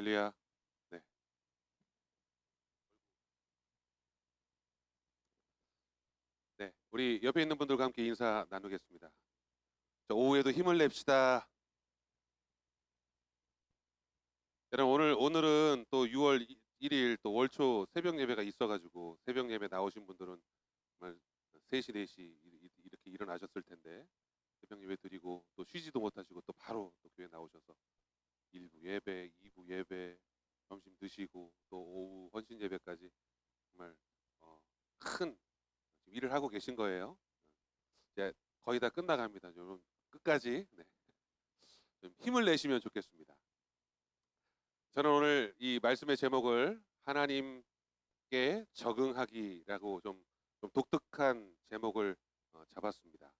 엘리야. 네. 네. 우리 옆에 있는 분들과 함께 인사 나누겠습니다. 자, 오후에도 힘을 냅시다. 여러분 오늘은 또 6월 1일 또 월초 새벽 예배가 있어가지고 새벽 예배 나오신 분들은 정말 3시 4시 이렇게 일어나셨을 텐데 새벽 예배 드리고 또 쉬지도 못하시고 또 바로 또 교회 나오셔서 1부 예배, 2부 예배, 점심 드시고 또 오후 헌신 예배까지 정말 큰 일을 하고 계신 거예요. 이제 거의 다 끝나갑니다. 여러분 끝까지 좀 힘을 내시면 좋겠습니다. 저는 오늘 이 말씀의 제목을 하나님께 적응하기라고 좀 독특한 제목을 잡았습니다.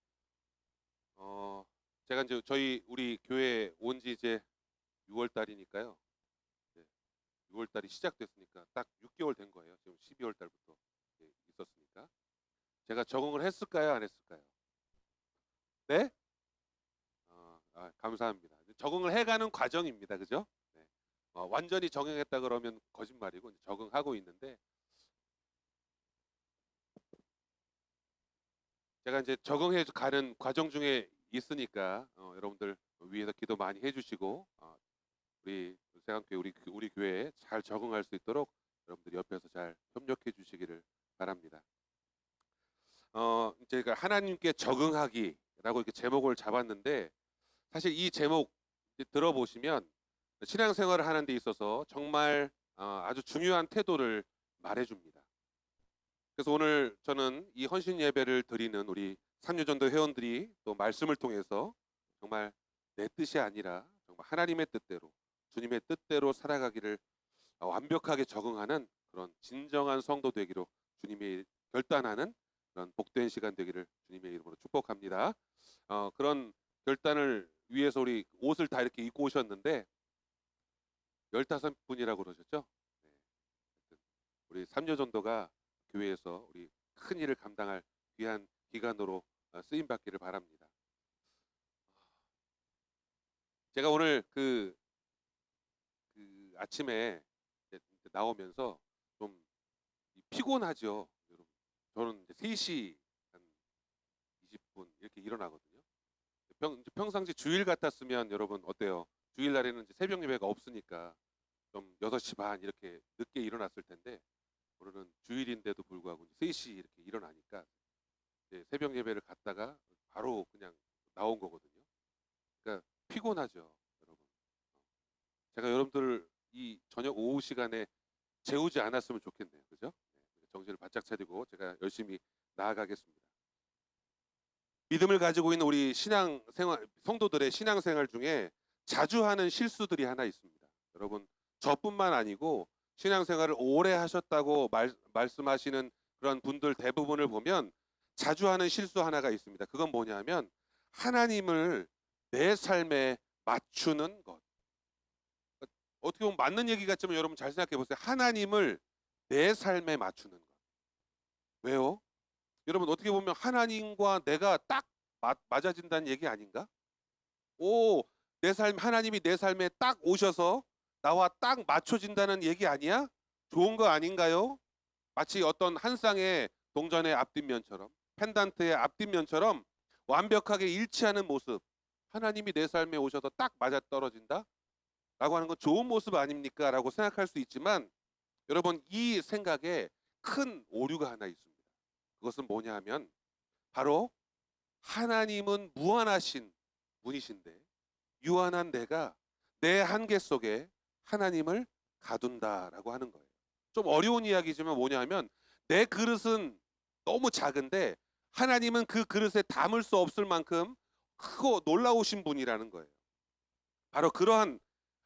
제가 이제 우리 교회 온 지 이제 6월 달이니까요. 6월 달이 시작됐으니까 딱 6개월 된 거예요. 지금 12월 달부터 있었으니까. 제가 적응을 했을까요? 안 했을까요? 네? 감사합니다. 적응을 해가는 과정입니다. 그죠? 네. 완전히 적응했다 그러면 거짓말이고 적응하고 있는데 제가 이제 적응해 가는 과정 중에 있으니까 여러분들 위에서 기도 많이 해주시고 우리 세강교회 우리 교회에 잘 적응할 수 있도록 여러분들 옆에서 잘 협력해 주시기를 바랍니다. 제가 하나님께 적응하기라고 이렇게 제목을 잡았는데 사실 이 제목 들어보시면 신앙생활을 하는 데 있어서 정말 아주 중요한 태도를 말해줍니다. 그래서 오늘 저는 이 헌신 예배를 드리는 우리 삼유전도 회원들이 또 말씀을 통해서 정말 내 뜻이 아니라 정말 하나님의 뜻대로 주님의 뜻대로 살아가기를 완벽하게 적응하는 그런 진정한 성도 되기로 주님이 결단하는 그런 복된 시간 되기를 주님의 이름으로 축복합니다. 그런 결단을 위해서 우리 옷을 다 이렇게 입고 오셨는데 15분이라고 그러셨죠? 네. 우리 삼여전도가 교회에서 우리 큰 일을 감당할 귀한 기관으로 쓰임 받기를 바랍니다. 제가 오늘 그 아침에 나오면서 좀 피곤하죠. 여러분. 저는 이제 3시 한 20분 이렇게 일어나거든요. 평상시 주일 같았으면 여러분 어때요? 주일날에는 이제 새벽 예배가 없으니까 좀 6시 반 이렇게 늦게 일어났을 텐데 오늘은 주일인데도 불구하고 3시 이렇게 일어나니까 이제 새벽 예배를 갔다가 바로 그냥 나온 거거든요. 그러니까 피곤하죠, 여러분. 제가 여러분들 이 저녁 오후 시간에 재우지 않았으면 좋겠네요. 그죠? 네, 정신을 바짝 차리고 제가 열심히 나아가겠습니다. 믿음을 가지고 있는 우리 성도들의 신앙생활 중에 자주 하는 실수들이 하나 있습니다. 여러분, 저뿐만 아니고 신앙생활을 오래 하셨다고 말씀하시는 그런 분들 대부분을 보면 자주 하는 실수 하나가 있습니다. 그건 뭐냐면 하나님을 내 삶에 맞추는 것. 어떻게 보면 맞는 얘기 같지만 여러분 잘 생각해 보세요. 하나님을 내 삶에 맞추는 것. 왜요? 여러분 어떻게 보면 하나님과 내가 딱 맞아진다는 얘기 아닌가? 내 삶 하나님이 내 삶에 딱 오셔서 나와 딱 맞춰진다는 얘기 아니야? 좋은 거 아닌가요? 마치 어떤 한 쌍의 동전의 앞뒷면처럼 펜던트의 앞뒷면처럼 완벽하게 일치하는 모습. 하나님이 내 삶에 오셔서 딱 맞아떨어진다? 라고 하는 건 좋은 모습 아닙니까? 라고 생각할 수 있지만 여러분 이 생각에 큰 오류가 하나 있습니다. 그것은 뭐냐 하면 바로 하나님은 무한하신 분이신데 유한한 내가 내 한계 속에 하나님을 가둔다라고 하는 거예요. 좀 어려운 이야기지만 뭐냐 하면 내 그릇은 너무 작은데 하나님은 그 그릇에 담을 수 없을 만큼 크고 놀라우신 분이라는 거예요. 바로 그러한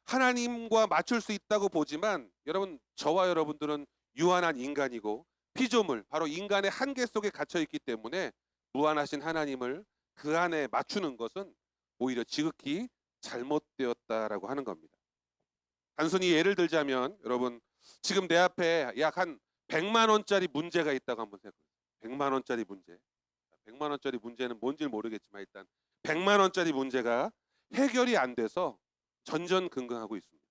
하나님과 맞출 수 있다고 보지만 여러분 저와 여러분들은 유한한 인간이고 피조물 바로 인간의 한계 속에 갇혀 있기 때문에 무한하신 하나님을 그 안에 맞추는 것은 오히려 지극히 잘못되었다라고 하는 겁니다. 단순히 예를 들자면 여러분 지금 내 앞에 약 한 100만 원짜리 문제가 있다고 한번 생각해보세요. 100만 원짜리 문제. 100만 원짜리 문제는 뭔지 모르겠지만 일단 100만 원짜리 문제가 해결이 안 돼서 전전긍긍하고 있습니다.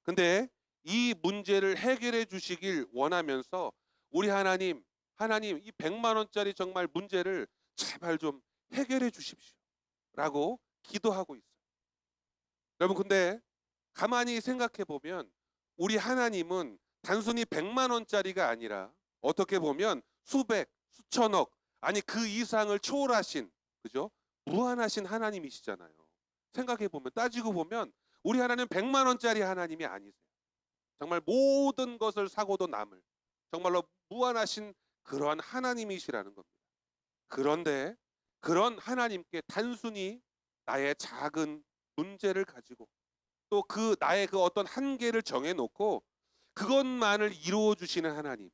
근데 이 문제를 해결해 주시길 원하면서 우리 하나님 이 100만 원짜리 정말 문제를 제발 좀 해결해 주십시오 라고 기도하고 있어요. 여러분, 근데 가만히 생각해 보면 우리 하나님은 단순히 100만 원짜리가 아니라 어떻게 보면 수백, 수천억, 아니 그 이상을 초월하신, 그죠? 무한하신 하나님이시잖아요. 생각해 보면, 따지고 보면 우리 하나님은 100만 원짜리 하나님이 아니세요. 정말 모든 것을 사고도 남을 정말로 무한하신 그러한 하나님이시라는 겁니다. 그런데 그런 하나님께 단순히 나의 작은 문제를 가지고 또 그 나의 그 어떤 한계를 정해놓고 그것만을 이루어 주시는 하나님,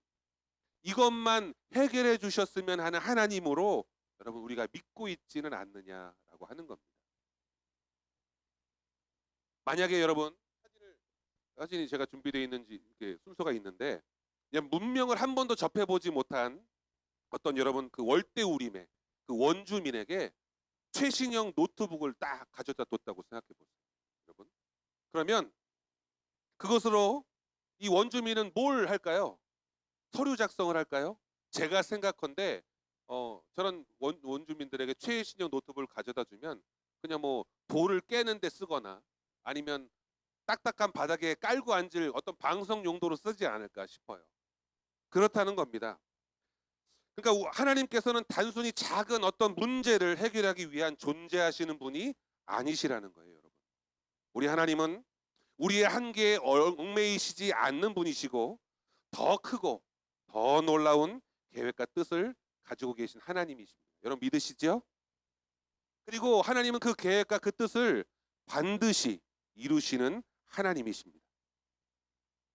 이것만 해결해 주셨으면 하는 하나님으로 여러분 우리가 믿고 있지는 않느냐라고 하는 겁니다. 만약에 여러분 사진이 제가 준비되어 있는지 이렇게 순서가 있는데, 그냥 문명을 한 번도 접해보지 못한 어떤 여러분 그 월대우림의 그 원주민에게 최신형 노트북을 딱 가져다 뒀다고 생각해 보세요. 여러분, 그러면 그것으로 이 원주민은 뭘 할까요? 서류 작성을 할까요? 제가 생각컨대 저런 원주민들에게 최신형 노트북을 가져다 주면 그냥 뭐 돌을 깨는 데 쓰거나 아니면 딱딱한 바닥에 깔고 앉을 어떤 방송 용도로 쓰지 않을까 싶어요. 그렇다는 겁니다. 그러니까 하나님께서는 단순히 작은 어떤 문제를 해결하기 위한 존재하시는 분이 아니시라는 거예요, 여러분. 우리 하나님은 우리의 한계에 얽매이시지 않는 분이시고 더 크고 더 놀라운 계획과 뜻을 가지고 계신 하나님이십니다. 여러분 믿으시죠? 그리고 하나님은 그 계획과 그 뜻을 반드시 이루시는 하나님이십니다.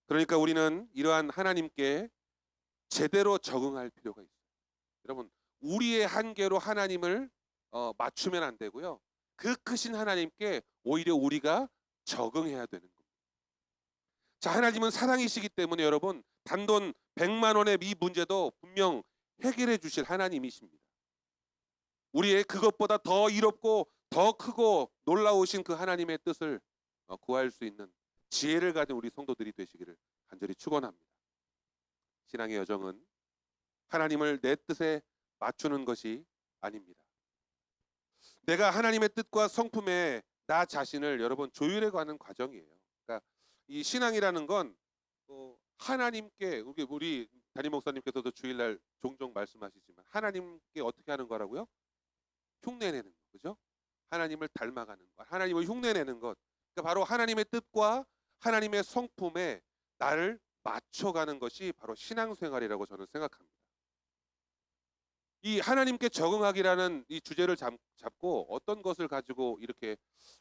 그러니까 우리는 이러한 하나님께 제대로 적응할 필요가 있어요. 여러분, 우리의 한계로 하나님을 맞추면 안 되고요. 그 크신 하나님께 오히려 우리가 적응해야 되는 겁니다. 자, 하나님은 사랑이시기 때문에 여러분 단돈 100만 원의 이 문제도 분명 해결해 주실 하나님이십니다. 우리의 그것보다 더 이롭고 더 크고 놀라우신 그 하나님의 뜻을 구할 수 있는 지혜를 가진 우리 성도들이 되시기를 간절히 축원합니다. 신앙의 여정은 하나님을 내 뜻에 맞추는 것이 아닙니다. 내가 하나님의 뜻과 성품에 나 자신을 여러분 조율해 가는 과정이에요. 그러니까 이 신앙이라는 건 하나님께, 우리 담임 목사님께서도 주일날 종종 말씀하시지만 하나님께 어떻게 하는 거라고요? 흉내내는 거, 그죠? 하나님을 닮아가는 것, 하나님을 흉내내는 것. 그러니까 바로 하나님의 뜻과 하나님의 성품에 나를 맞춰가는 것이 바로 신앙생활이라고 저는 생각합니다. 이 하나님께 적응하기라는 이 주제를 잡고 어떤 것을 가지고 이렇게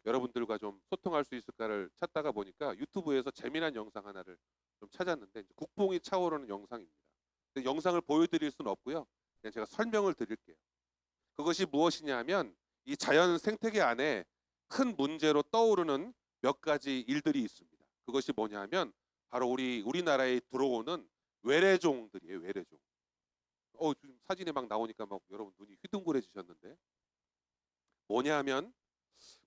여러분들과 좀 소통할 수 있을까를 찾다가 보니까 유튜브에서 재미난 영상 하나를 좀 찾았는데 국뽕이 차오르는 영상입니다. 근데 영상을 보여드릴 수는 없고요. 그냥 제가 설명을 드릴게요. 그것이 무엇이냐 하면 이 자연 생태계 안에 큰 문제로 떠오르는 몇 가지 일들이 있습니다. 그것이 뭐냐 하면 바로 우리나라에 들어오는 외래종들이에요. 외래종. 지금 사진에 막 나오니까 막 여러분 눈이 휘둥그레지셨는데, 뭐냐 하면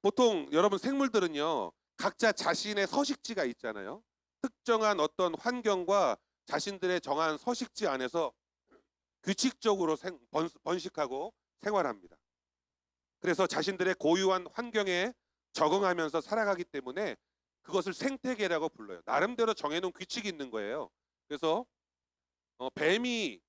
보통 여러분 생물들은요 각자 자신의 서식지가 있잖아요. 특정한 어떤 환경과 자신들의 정한 서식지 안에서 규칙적으로 번식하고 생활합니다. 그래서 자신들의 고유한 환경에 적응하면서 살아가기 때문에 그것을 생태계라고 불러요. 나름대로 정해놓은 규칙이 있는 거예요. 그래서 뱀이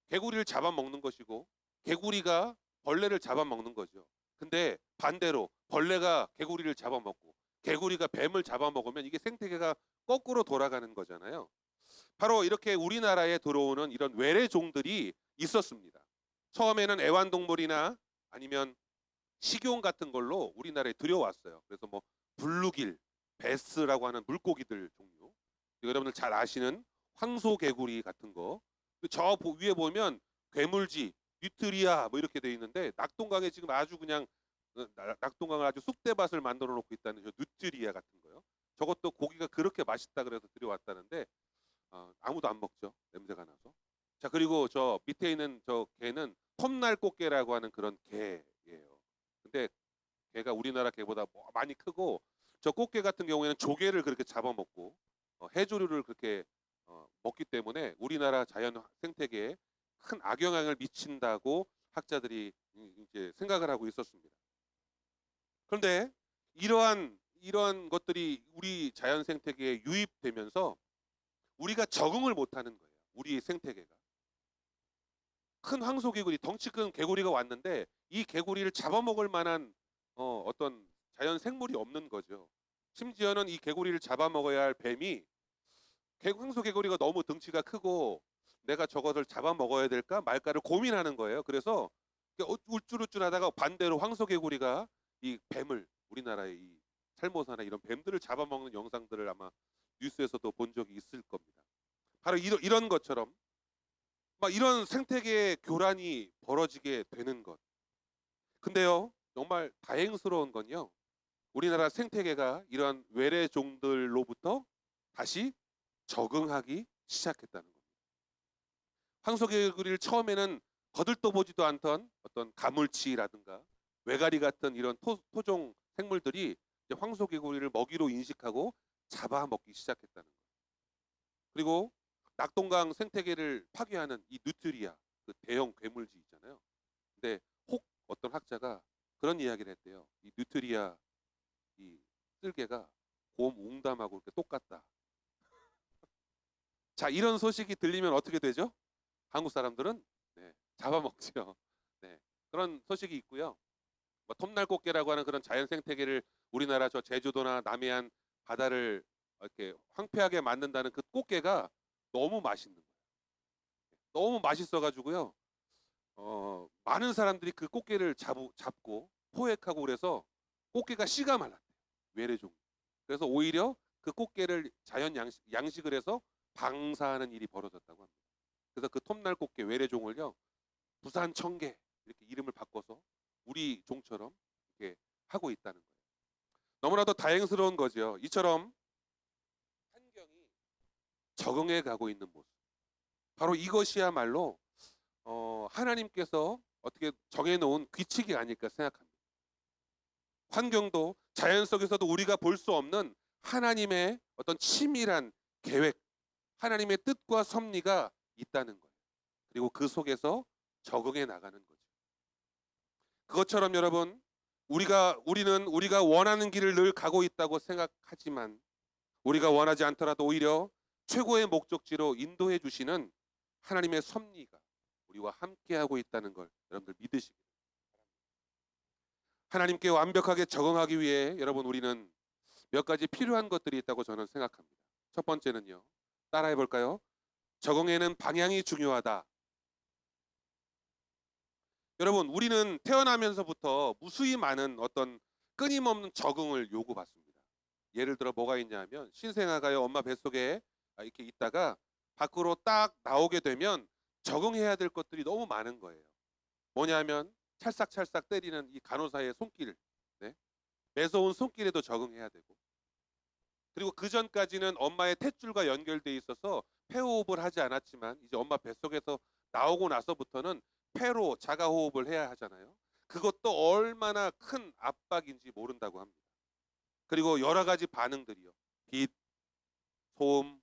개구리를 잡아먹는 것이고 개구리가 벌레를 잡아먹는 거죠. 근데 반대로 벌레가 개구리를 잡아먹고 개구리가 뱀을 잡아먹으면 이게 생태계가 거꾸로 돌아가는 거잖아요. 바로 이렇게 우리나라에 들어오는 이런 외래종들이 있었습니다. 처음에는 애완동물이나 아니면 식용 같은 걸로 우리나라에 들여왔어요. 그래서 뭐 블루길, 베스라고 하는 물고기들 종류, 여러분들 잘 아시는 황소개구리 같은 거, 저 위에 보면 괴물지, 뉴트리아 뭐 이렇게 돼 있는데 낙동강에 지금 아주 그냥 낙동강을 아주 쑥대밭을 만들어 놓고 있다는 저 뉴트리아 같은 거요. 저것도 고기가 그렇게 맛있다 그래서 들여왔다는데 아무도 안 먹죠. 냄새가 나서. 자, 그리고 저 밑에 있는 저 개는 톱날꽃게라고 하는 그런 개예요. 근데 개가 우리나라 개보다 많이 크고 저 꽃게 같은 경우에는 조개를 그렇게 잡아먹고 해조류를 그렇게 먹기 때문에 우리나라 자연 생태계에 큰 악영향을 미친다고 학자들이 이제 생각을 하고 있었습니다. 그런데 이러한 것들이 우리 자연 생태계에 유입되면서 우리가 적응을 못하는 거예요. 우리 생태계가. 큰 황소개구리, 덩치 큰 개구리가 왔는데 이 개구리를 잡아먹을 만한 어떤 자연 생물이 없는 거죠. 심지어는 이 개구리를 잡아먹어야 할 뱀이 황소개구리가 너무 덩치가 크고 내가 저것을 잡아먹어야 될까 말까를 고민하는 거예요. 그래서 울줄울줄하다가 반대로 황소개구리가 이 뱀을 우리나라의 이 살모사나 이런 뱀들을 잡아먹는 영상들을 아마 뉴스에서도 본 적이 있을 겁니다. 바로 이런 것처럼 막 이런 생태계의 교란이 벌어지게 되는 것. 근데요, 정말 다행스러운 건요, 우리나라 생태계가 이러한 외래종들로부터 다시 적응하기 시작했다는 겁니다. 황소개구리를 처음에는 거들떠보지도 않던 어떤 가물치라든가 외가리 같은 이런 토종 생물들이 이제 황소개구리를 먹이로 인식하고 잡아먹기 시작했다는 거예요. 그리고 낙동강 생태계를 파괴하는 이 누트리아, 그 대형 괴물쥐 있잖아요. 근데 혹 어떤 학자가 그런 이야기를 했대요. 이 누트리아 이 쓸개가 곰 웅담하고 이렇게 똑같다. 자, 이런 소식이 들리면 어떻게 되죠? 한국 사람들은 잡아먹죠. 네, 그런 소식이 있고요. 뭐 톱날꽃게라고 하는 그런 자연 생태계를 우리나라 저 제주도나 남해안 바다를 이렇게 황폐하게 만든다는 그 꽃게가 너무 맛있는 거예요. 너무 맛있어가지고요. 많은 사람들이 그 꽃게를 잡고 포획하고 그래서 꽃게가 씨가 말랐대요. 외래종. 그래서 오히려 그 꽃게를 자연 양식을 해서 방사하는 일이 벌어졌다고 합니다. 그래서 그 톱날꽃게 외래종을요, 부산 청개 이렇게 이름을 바꿔서 우리 종처럼 이렇게 하고 있다는 거예요. 너무나도 다행스러운 거죠. 이처럼 환경이 적응해 가고 있는 모습. 바로 이것이야말로 하나님께서 어떻게 정해놓은 규칙이 아닐까 생각합니다. 환경도 자연 속에서도 우리가 볼 수 없는 하나님의 어떤 치밀한 계획, 하나님의 뜻과 섭리가 있다는 거예요. 그리고 그 속에서 적응해 나가는 거죠. 그것처럼 여러분, 우리는 우리가 원하는 길을 늘 가고 있다고 생각하지만 우리가 원하지 않더라도 오히려 최고의 목적지로 인도해 주시는 하나님의 섭리가 우리와 함께하고 있다는 걸 여러분들 믿으시기 바랍니다. 하나님께 완벽하게 적응하기 위해 여러분 우리는 몇 가지 필요한 것들이 있다고 저는 생각합니다. 첫 번째는요. 따라해 볼까요? 적응에는 방향이 중요하다. 여러분, 우리는 태어나면서부터 무수히 많은 어떤 끊임없는 적응을 요구받습니다. 예를 들어 뭐가 있냐면 신생아가요 엄마 뱃속에 이렇게 있다가 밖으로 딱 나오게 되면 적응해야 될 것들이 너무 많은 거예요. 뭐냐면 찰싹찰싹 때리는 이 간호사의 손길, 매서운 손길에도 적응해야 되고, 그리고 그 전까지는 엄마의 탯줄과 연결돼 있어서 폐호흡을 하지 않았지만 이제 엄마 뱃속에서 나오고 나서부터는 폐로 자가호흡을 해야 하잖아요. 그것도 얼마나 큰 압박인지 모른다고 합니다. 그리고 여러 가지 반응들이요. 빛, 소음,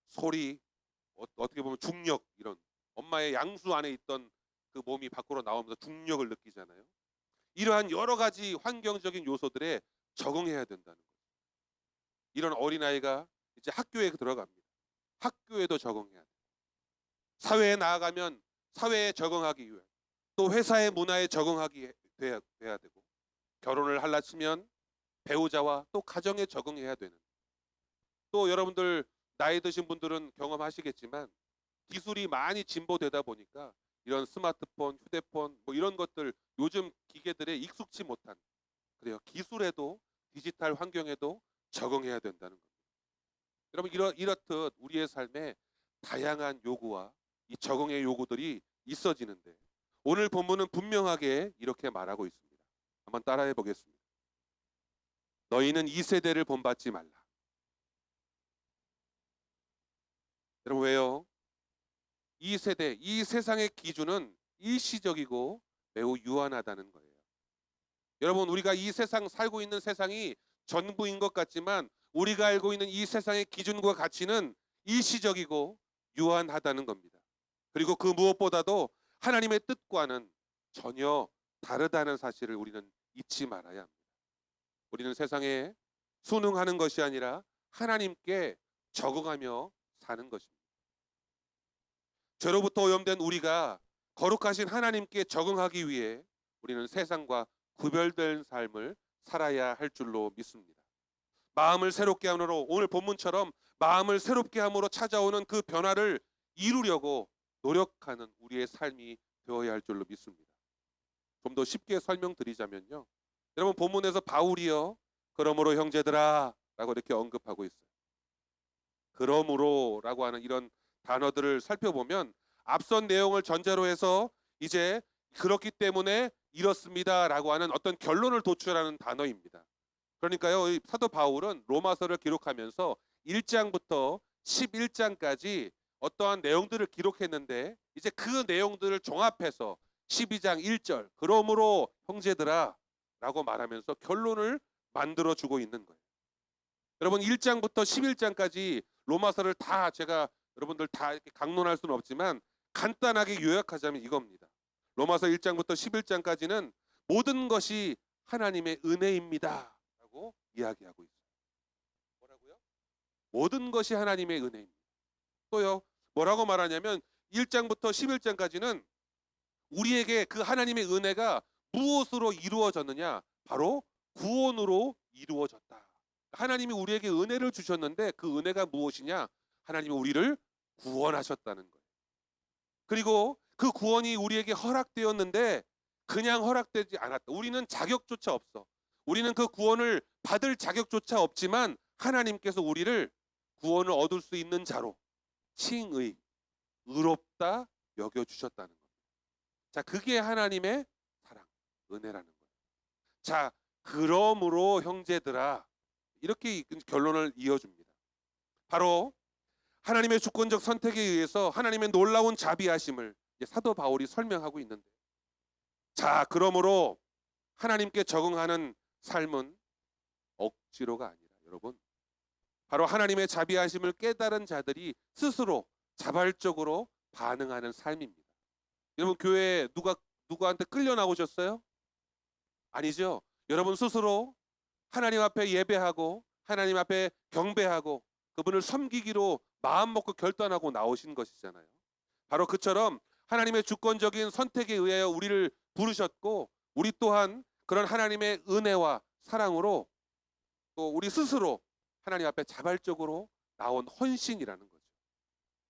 소리, 어떻게 보면 중력, 이런 엄마의 양수 안에 있던 그 몸이 밖으로 나오면서 중력을 느끼잖아요. 이러한 여러 가지 환경적인 요소들에 적응해야 된다는 거예요. 이런 어린아이가 이제 학교에 들어갑니다. 학교에도 적응해야 돼요. 사회에 나아가면 사회에 적응하기 위해, 또 회사의 문화에 적응하기 돼야 되고, 결혼을 하려 치면 배우자와 또 가정에 적응해야 되는, 또 여러분들 나이 드신 분들은 경험하시겠지만 기술이 많이 진보되다 보니까 이런 스마트폰, 휴대폰 뭐 이런 것들 요즘 기계들에 익숙치 못한, 그래요. 기술에도 디지털 환경에도 적응해야 된다는 겁니다. 여러분 이렇듯 우리의 삶에 다양한 요구와 이 적응의 요구들이 있어지는데 오늘 본문은 분명하게 이렇게 말하고 있습니다. 한번 따라해 보겠습니다. 너희는 이 세대를 본받지 말라. 여러분 왜요? 이 세대, 이 세상의 기준은 일시적이고 매우 유한하다는 거예요. 여러분 우리가 이 세상 살고 있는 세상이 전부인 것 같지만 우리가 알고 있는 이 세상의 기준과 가치는 일시적이고 유한하다는 겁니다. 그리고 그 무엇보다도 하나님의 뜻과는 전혀 다르다는 사실을 우리는 잊지 말아야 합니다. 우리는 세상에 순응하는 것이 아니라 하나님께 적응하며 사는 것입니다. 죄로부터 오염된 우리가 거룩하신 하나님께 적응하기 위해 우리는 세상과 구별된 삶을 살아야 할 줄로 믿습니다. 마음을 새롭게 함으로, 오늘 본문처럼 마음을 새롭게 함으로 찾아오는 그 변화를 이루려고 노력하는 우리의 삶이 되어야 할 줄로 믿습니다. 좀 더 쉽게 설명드리자면요, 여러분 본문에서 바울이요, 그러므로 형제들아 라고 이렇게 언급하고 있어요. 그러므로 라고 하는 이런 단어들을 살펴보면 앞선 내용을 전제로 해서 이제 그렇기 때문에 이렇습니다 라고 하는 어떤 결론을 도출하는 단어입니다. 그러니까요, 이 사도 바울은 로마서를 기록하면서 1장부터 11장까지 어떠한 내용들을 기록했는데, 이제 그 내용들을 종합해서 12장 1절 그러므로 형제들아 라고 말하면서 결론을 만들어 주고 있는 거예요. 여러분 1장부터 11장까지 로마서를 다 제가 여러분들 다 이렇게 강론할 수는 없지만 간단하게 요약하자면 이겁니다. 로마서 1장부터 11장까지는 모든 것이 하나님의 은혜입니다 라고 이야기하고 있어요. 뭐라고요? 모든 것이 하나님의 은혜입니다. 또요, 뭐라고 말하냐면 1장부터 11장까지는 우리에게 그 하나님의 은혜가 무엇으로 이루어졌느냐? 바로 구원으로 이루어졌다. 하나님이 우리에게 은혜를 주셨는데 그 은혜가 무엇이냐? 하나님이 우리를 구원하셨다는 거예요. 그리고 그 구원이 우리에게 허락되었는데 그냥 허락되지 않았다. 우리는 자격조차 없어. 우리는 그 구원을 받을 자격조차 없지만 하나님께서 우리를 구원을 얻을 수 있는 자로 칭의, 의롭다 여겨주셨다는 겁니다. 자, 그게 하나님의 사랑, 은혜라는 거예요. 자, 그러므로 형제들아 이렇게 결론을 이어줍니다. 바로 하나님의 주권적 선택에 의해서 하나님의 놀라운 자비하심을 사도 바울이 설명하고 있는데, 자, 그러므로 하나님께 적응하는 삶은 억지로가 아니라 여러분 바로 하나님의 자비하심을 깨달은 자들이 스스로 자발적으로 반응하는 삶입니다. 여러분 교회에 누구한테 끌려 나오셨어요? 아니죠. 여러분 스스로 하나님 앞에 예배하고 하나님 앞에 경배하고 그분을 섬기기로 마음 먹고 결단하고 나오신 것이잖아요. 바로 그처럼 하나님의 주권적인 선택에 의하여 우리를 부르셨고, 우리 또한 그런 하나님의 은혜와 사랑으로 또 우리 스스로 하나님 앞에 자발적으로 나온 헌신이라는 거죠.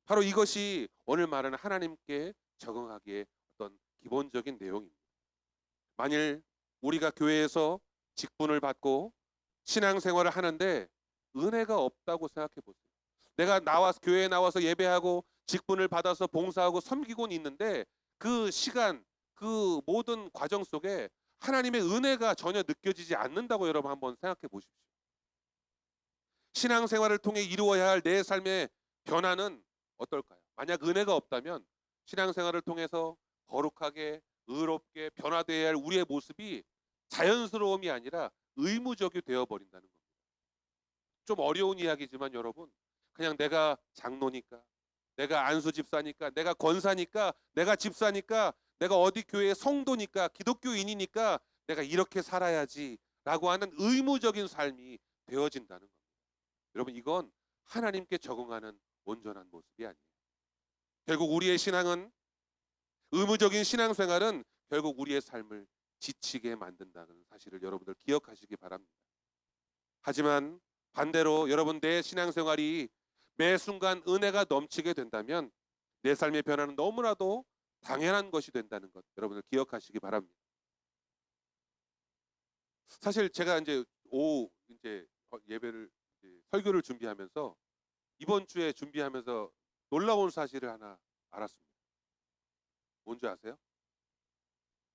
바로 이것이 오늘 말하는 하나님께 적응하기에 어떤 기본적인 내용입니다. 만일 우리가 교회에서 직분을 받고 신앙생활을 하는데 은혜가 없다고 생각해 보세요. 내가 교회에 나와서 예배하고 직분을 받아서 봉사하고 섬기고는 있는데 그 시간, 그 모든 과정 속에 하나님의 은혜가 전혀 느껴지지 않는다고 여러분 한번 생각해 보십시오. 신앙생활을 통해 이루어야 할 내 삶의 변화는 어떨까요? 만약 은혜가 없다면 신앙생활을 통해서 거룩하게 의롭게 변화되어야 할 우리의 모습이 자연스러움이 아니라 의무적이 되어버린다는 겁니다. 좀 어려운 이야기지만 여러분, 그냥 내가 장로니까, 내가 안수 집사니까, 내가 권사니까, 내가 집사니까, 내가 어디 교회의 성도니까, 기독교인이니까 내가 이렇게 살아야지 라고 하는 의무적인 삶이 되어진다는 겁니다. 여러분 이건 하나님께 적응하는 온전한 모습이 아니에요. 결국 우리의 신앙은, 의무적인 신앙생활은 결국 우리의 삶을 지치게 만든다는 사실을 여러분들 기억하시기 바랍니다. 하지만 반대로 여러분 내 신앙생활이 매 순간 은혜가 넘치게 된다면 내 삶의 변화는 너무나도 당연한 것이 된다는 것 여러분들 기억하시기 바랍니다. 사실 제가 이제 오후 예배를 설교를 준비하면서 이번 주에 준비하면서 놀라운 사실을 하나 알았습니다. 뭔지 아세요?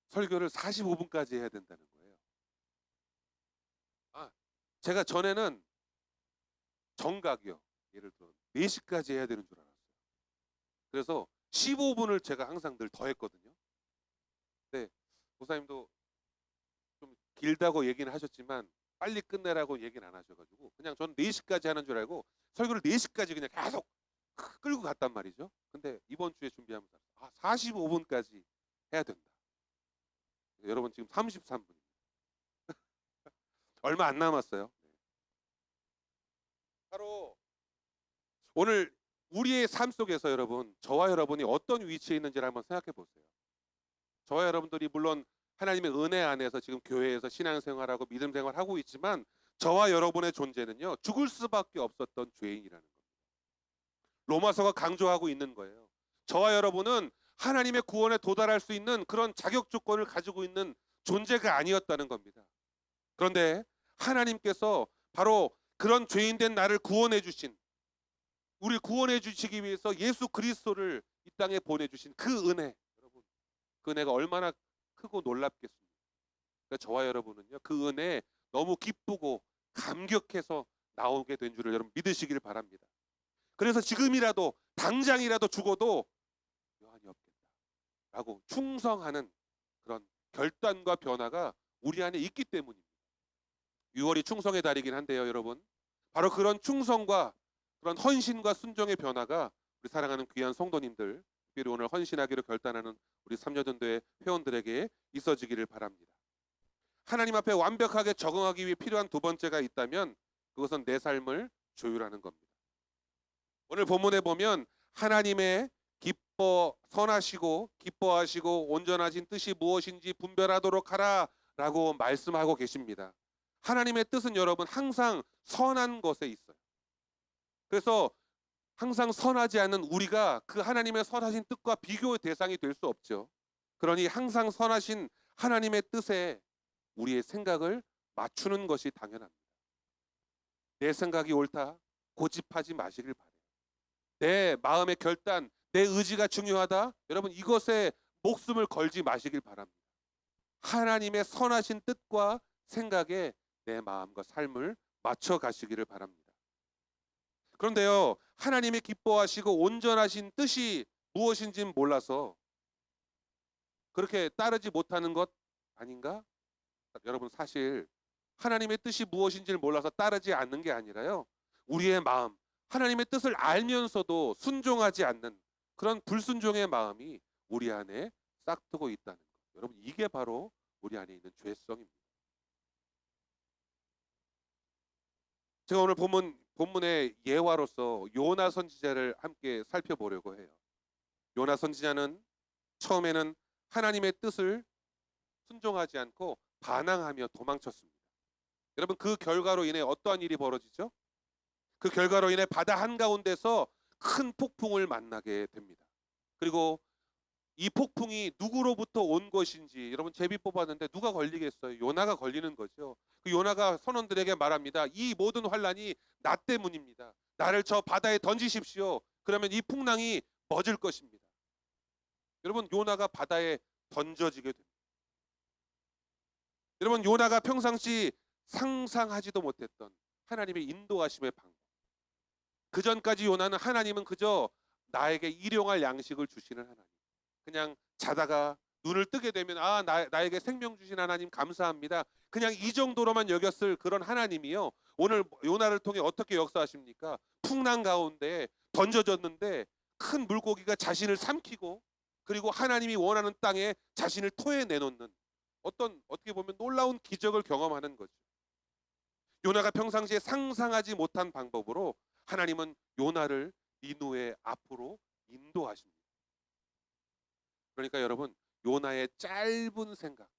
설교를 45분까지 해야 된다는 거예요. 제가 전에는 정각이요. 예를 들어 4시까지 해야 되는 줄 알았어요. 그래서 15분을 제가 항상 늘 더 했거든요. 근데 목사님도 좀 길다고 얘기는 하셨지만 빨리 끝내라고 얘기는 안 하셔가지고 그냥 저는 4시까지 하는 줄 알고 설교를 4시까지 그냥 계속 끌고 갔단 말이죠. 근데 이번 주에 준비하면서 45분까지 해야 된다. 여러분 지금 33분입니다. 얼마 안 남았어요. 바로 오늘 우리의 삶 속에서 여러분, 저와 여러분이 어떤 위치에 있는지를 한번 생각해 보세요. 저와 여러분들이 물론 하나님의 은혜 안에서 지금 교회에서 신앙생활하고 믿음 생활하고 있지만 저와 여러분의 존재는요, 죽을 수밖에 없었던 죄인이라는 겁니다. 로마서가 강조하고 있는 거예요. 저와 여러분은 하나님의 구원에 도달할 수 있는 그런 자격 조건을 가지고 있는 존재가 아니었다는 겁니다. 그런데 하나님께서 바로 그런 죄인된 나를 구원해 주신, 우리 구원해 주시기 위해서 예수 그리스도를 이 땅에 보내주신 그 은혜, 여러분, 그 은혜가 얼마나 크고 놀랍겠습니까? 그러니까 저와 여러분은요, 그 은혜에 너무 기쁘고 감격해서 나오게 된 줄을 여러분 믿으시길 바랍니다. 그래서 지금이라도 당장이라도 죽어도 여한이 없겠다라고 충성하는 그런 결단과 변화가 우리 안에 있기 때문입니다. 6월이 충성의 달이긴 한데요, 여러분, 바로 그런 충성과 그런 헌신과 순종의 변화가 우리 사랑하는 귀한 성도님들, 특별히 오늘 헌신하기로 결단하는 우리 삼려전도회 회원들에게 있어지기를 바랍니다. 하나님 앞에 완벽하게 적응하기 위해 필요한 두 번째가 있다면 그것은 내 삶을 조율하는 겁니다. 오늘 본문에 보면 하나님의 선하시고 기뻐하시고 온전하신 뜻이 무엇인지 분별하도록 하라 라고 말씀하고 계십니다. 하나님의 뜻은 여러분 항상 선한 것에 있어요. 그래서 항상 선하지 않은 우리가 그 하나님의 선하신 뜻과 비교의 대상이 될 수 없죠. 그러니 항상 선하신 하나님의 뜻에 우리의 생각을 맞추는 것이 당연합니다. 내 생각이 옳다 고집하지 마시길 바래요. 내 마음의 결단, 내 의지가 중요하다, 여러분 이것에 목숨을 걸지 마시길 바랍니다. 하나님의 선하신 뜻과 생각에 내 마음과 삶을 맞춰 가시기를 바랍니다. 그런데요, 하나님의 기뻐하시고 온전하신 뜻이 무엇인지는 몰라서 그렇게 따르지 못하는 것 아닌가? 여러분, 사실 하나님의 뜻이 무엇인지를 몰라서 따르지 않는 게 아니라요, 우리의 마음, 하나님의 뜻을 알면서도 순종하지 않는 그런 불순종의 마음이 우리 안에 싹트고 있다는 것. 여러분, 이게 바로 우리 안에 있는 죄성입니다. 제가 오늘 본문의 예화로서 요나 선지자를 함께 살펴보려고 해요. 요나 선지자는 처음에는 하나님의 뜻을 순종하지 않고 반항하며 도망쳤습니다. 여러분, 그 결과로 인해 어떠한 일이 벌어지죠? 그 결과로 인해 바다 한가운데서 큰 폭풍을 만나게 됩니다. 그리고 이 폭풍이 누구로부터 온 것인지 여러분 제비 뽑았는데 누가 걸리겠어요? 요나가 걸리는 거죠. 그 요나가 선원들에게 말합니다. 이 모든 환란이 나 때문입니다. 나를 저 바다에 던지십시오. 그러면 이 풍랑이 멎을 것입니다. 여러분, 요나가 바다에 던져지게 됩니다. 여러분, 요나가 평상시 상상하지도 못했던 하나님의 인도하심의 방법. 그 전까지 요나는 하나님은 그저 나에게 일용할 양식을 주시는 하나님, 그냥 자다가 눈을 뜨게 되면 나에게 생명 주신 하나님 감사합니다, 그냥 이 정도로만 여겼을 그런 하나님이요, 오늘 요나를 통해 어떻게 역사하십니까? 풍랑 가운데 던져졌는데 큰 물고기가 자신을 삼키고, 그리고 하나님이 원하는 땅에 자신을 토해내놓는 어떻게 보면 놀라운 기적을 경험하는 거죠. 요나가 평상시에 상상하지 못한 방법으로 하나님은 요나를 니누의 앞으로 인도하십니다. 그러니까 여러분, 요나의 짧은 생각,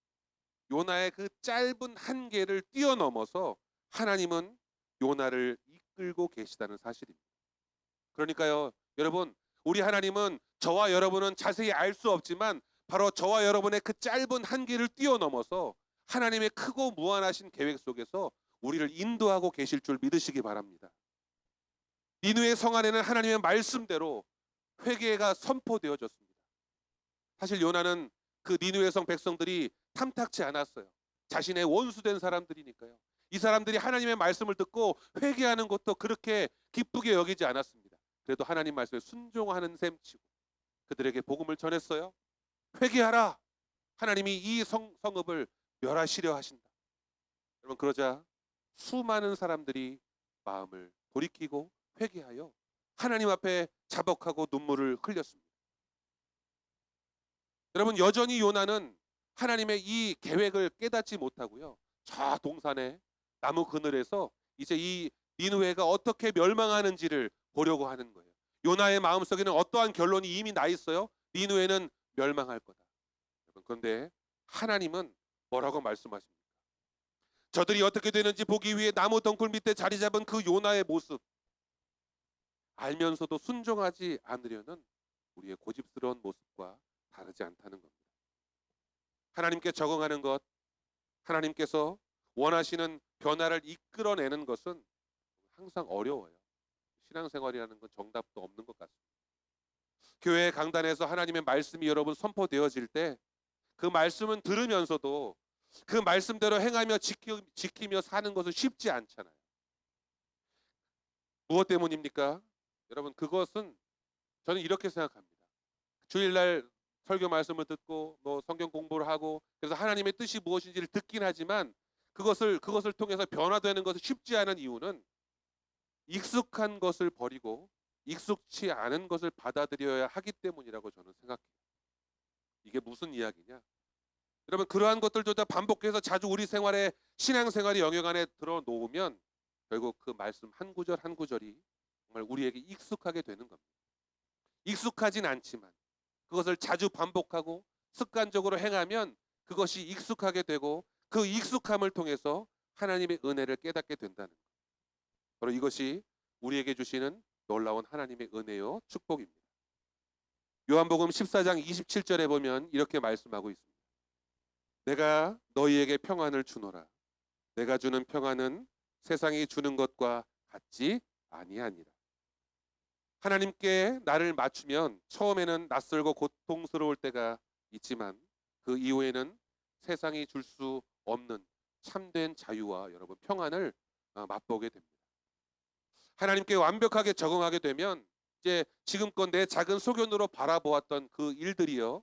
요나의 그 짧은 한계를 뛰어넘어서 하나님은 요나를 이끌고 계시다는 사실입니다. 그러니까요, 여러분, 우리 하나님은 저와 여러분은 자세히 알 수 없지만 바로 저와 여러분의 그 짧은 한계를 뛰어넘어서 하나님의 크고 무한하신 계획 속에서 우리를 인도하고 계실 줄 믿으시기 바랍니다. 니누의 성 안에는 하나님의 말씀대로 회개가 선포되어졌습니다. 사실 요나는 그 니누의 성 백성들이 탐탁치 않았어요. 자신의 원수된 사람들이니까요. 이 사람들이 하나님의 말씀을 듣고 회개하는 것도 그렇게 기쁘게 여기지 않았습니다. 그래도 하나님 말씀에 순종하는 셈치고 그들에게 복음을 전했어요. 회개하라. 하나님이 이 성읍을 멸하시려 하신다. 여러분, 그러자 수많은 사람들이 마음을 돌이키고 회개하여 하나님 앞에 자복하고 눈물을 흘렸습니다. 여러분, 여전히 요나는 하나님의 이 계획을 깨닫지 못하고요, 저 동산의 나무 그늘에서 이제 이 니느웨가 어떻게 멸망하는지를 보려고 하는 거예요. 요나의 마음속에는 어떠한 결론이 이미 나 있어요. 니느웨는 멸망할 거다. 그런데 하나님은 뭐라고 말씀하십니까? 저들이 어떻게 되는지 보기 위해 나무 덩굴 밑에 자리 잡은 그 요나의 모습, 알면서도 순종하지 않으려는 우리의 고집스러운 모습과 다르지 않다는 겁니다. 하나님께 적응하는 것, 하나님께서 원하시는 변화를 이끌어내는 것은 항상 어려워요. 신앙생활이라는 건 정답도 없는 것 같습니다. 교회 강단에서 하나님의 말씀이 여러분 선포되어질 때 그 말씀은 들으면서도 그 말씀대로 행하며 지키며 사는 것은 쉽지 않잖아요. 무엇 때문입니까? 여러분, 그것은 저는 이렇게 생각합니다. 주일날 설교 말씀을 듣고 뭐 성경 공부를 하고 그래서 하나님의 뜻이 무엇인지를 듣긴 하지만 그것을 통해서 변화되는 것이 쉽지 않은 이유는 익숙한 것을 버리고 익숙치 않은 것을 받아들여야 하기 때문이라고 저는 생각해요. 이게 무슨 이야기냐? 여러분, 그러한 것들조차 반복해서 자주 우리 생활에 신앙생활의 영역 안에 들어놓으면 결국 그 말씀 한 구절 한 구절이 정말 우리에게 익숙하게 되는 겁니다. 익숙하진 않지만 그것을 자주 반복하고 습관적으로 행하면 그것이 익숙하게 되고 그 익숙함을 통해서 하나님의 은혜를 깨닫게 된다는 것. 바로 이것이 우리에게 주시는 놀라운 하나님의 은혜요 축복입니다. 요한복음 14장 27절에 보면 이렇게 말씀하고 있습니다. 내가 너희에게 평안을 주노라. 내가 주는 평안은 세상이 주는 것과 같지 아니하니라. 하나님께 나를 맞추면 처음에는 낯설고 고통스러울 때가 있지만 그 이후에는 세상이 줄 수 없는 참된 자유와 여러분 평안을 맛보게 됩니다. 하나님께 완벽하게 적응하게 되면 이제 지금껏 내 작은 소견으로 바라보았던 그 일들이요,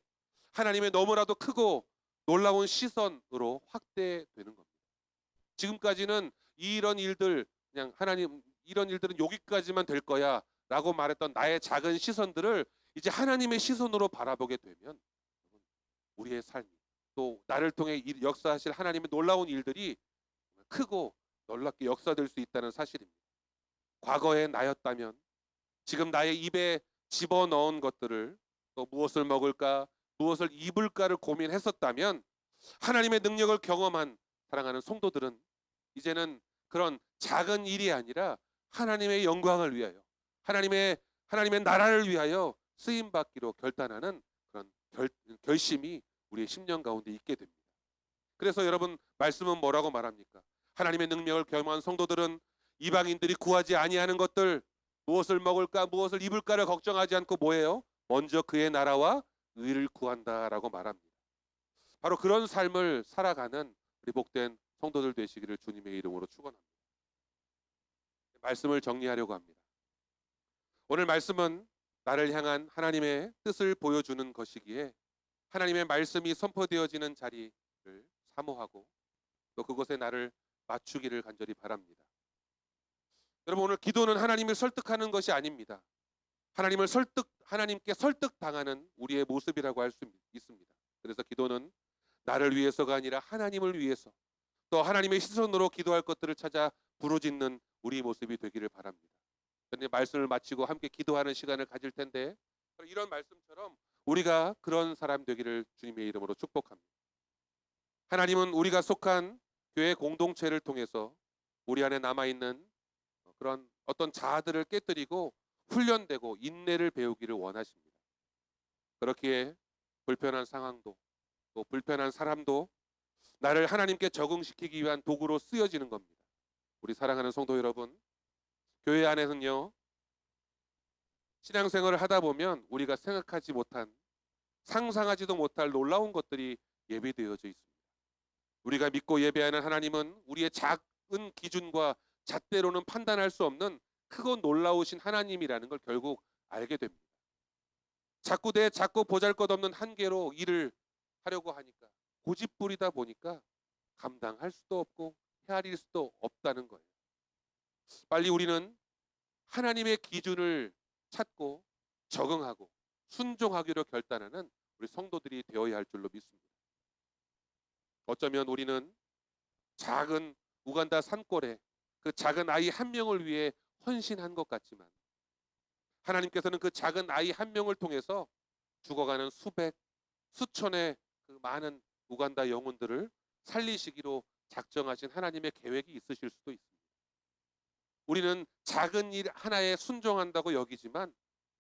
하나님의 너무나도 크고 놀라운 시선으로 확대되는 겁니다. 지금까지는 이런 일들, 그냥 하나님 이런 일들은 여기까지만 될 거야 라고 말했던 나의 작은 시선들을 이제 하나님의 시선으로 바라보게 되면 우리의 삶이 또 나를 통해 역사하실 하나님의 놀라운 일들이 크고 놀랍게 역사될 수 있다는 사실입니다. 과거의 나였다면 지금 나의 입에 집어넣은 것들을 또 무엇을 먹을까 무엇을 입을까를 고민했었다면 하나님의 능력을 경험한 사랑하는 성도들은 이제는 그런 작은 일이 아니라 하나님의 영광을 위하여 하나님의 나라를 위하여 쓰임받기로 결단하는 그런 결심이 우리의 심령 가운데 있게 됩니다. 그래서 여러분 말씀은 뭐라고 말합니까? 하나님의 능력을 경험한 성도들은 이방인들이 구하지 아니하는 것들 무엇을 먹을까 무엇을 입을까를 걱정하지 않고 뭐예요? 먼저 그의 나라와 의를 구한다라고 말합니다. 바로 그런 삶을 살아가는 우리 복된 성도들 되시기를 주님의 이름으로 축원합니다. 말씀을 정리하려고 합니다. 오늘 말씀은 나를 향한 하나님의 뜻을 보여주는 것이기에 하나님의 말씀이 선포되어지는 자리를 사모하고 또 그곳에 나를 맞추기를 간절히 바랍니다. 여러분, 오늘 기도는 하나님을 설득하는 것이 아닙니다. 하나님께 설득당하는 우리의 모습이라고 할 수 있습니다. 그래서 기도는 나를 위해서가 아니라 하나님을 위해서 또 하나님의 시선으로 기도할 것들을 찾아 부르짖는 우리 모습이 되기를 바랍니다. 말씀을 마치고 함께 기도하는 시간을 가질 텐데 이런 말씀처럼 우리가 그런 사람 되기를 주님의 이름으로 축복합니다. 하나님은 우리가 속한 교회 공동체를 통해서 우리 안에 남아있는 그런 어떤 자아들을 깨뜨리고 훈련되고 인내를 배우기를 원하십니다. 그렇기에 불편한 상황도 또 불편한 사람도 나를 하나님께 적응시키기 위한 도구로 쓰여지는 겁니다. 우리 사랑하는 성도 여러분, 교회 안에는요 신앙생활을 하다 보면 우리가 생각하지 못한 상상하지도 못할 놀라운 것들이 예비되어져 있습니다. 우리가 믿고 예배하는 하나님은 우리의 작은 기준과 잣대로는 판단할 수 없는 크고 놀라우신 하나님이라는 걸 결국 알게 됩니다. 자꾸 보잘것없는 한계로 일을 하려고 하니까 고집부리다 보니까 감당할 수도 없고 헤아릴 수도 없다는 거예요. 빨리 우리는 하나님의 기준을 찾고 적응하고 순종하기로 결단하는 우리 성도들이 되어야 할 줄로 믿습니다. 어쩌면 우리는 작은 우간다 산골에 그 작은 아이 한 명을 위해 헌신한 것 같지만 하나님께서는 그 작은 아이 한 명을 통해서 죽어가는 수백, 수천의 그 많은 우간다 영혼들을 살리시기로 작정하신 하나님의 계획이 있으실 수도 있습니다. 우리는 작은 일 하나에 순종한다고 여기지만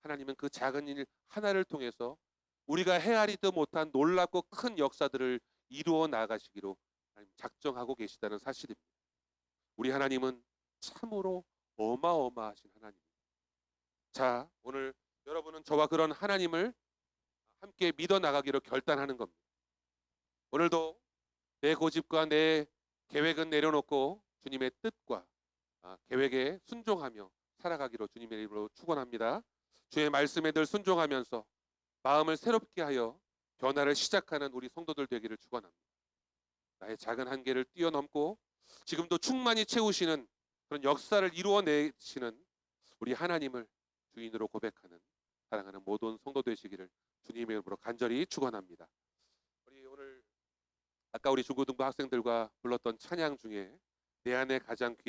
하나님은 그 작은 일 하나를 통해서 우리가 헤아리도 못한 놀랍고 큰 역사들을 이루어 나가시기로 작정하고 계시다는 사실입니다. 우리 하나님은 참으로 어마어마하신 하나님입니다. 자, 오늘 여러분은 저와 그런 하나님을 함께 믿어 나가기로 결단하는 겁니다. 오늘도 내 고집과 내 계획은 내려놓고 주님의 뜻과 계획에 순종하며 살아가기로 주님의 이름으로 축원합니다. 주의 말씀에 늘 순종하면서 마음을 새롭게 하여 변화를 시작하는 우리 성도들 되기를 축원합니다. 나의 작은 한계를 뛰어넘고 지금도 충만히 채우시는 그런 역사를 이루어내시는 우리 하나님을 주인으로 고백하는 사랑하는 모든 성도 되시기를 주님의 이름으로 간절히 축원합니다. 우리 오늘 아까 우리 중고등부 학생들과 불렀던 찬양 중에 내 안에 가장 귀한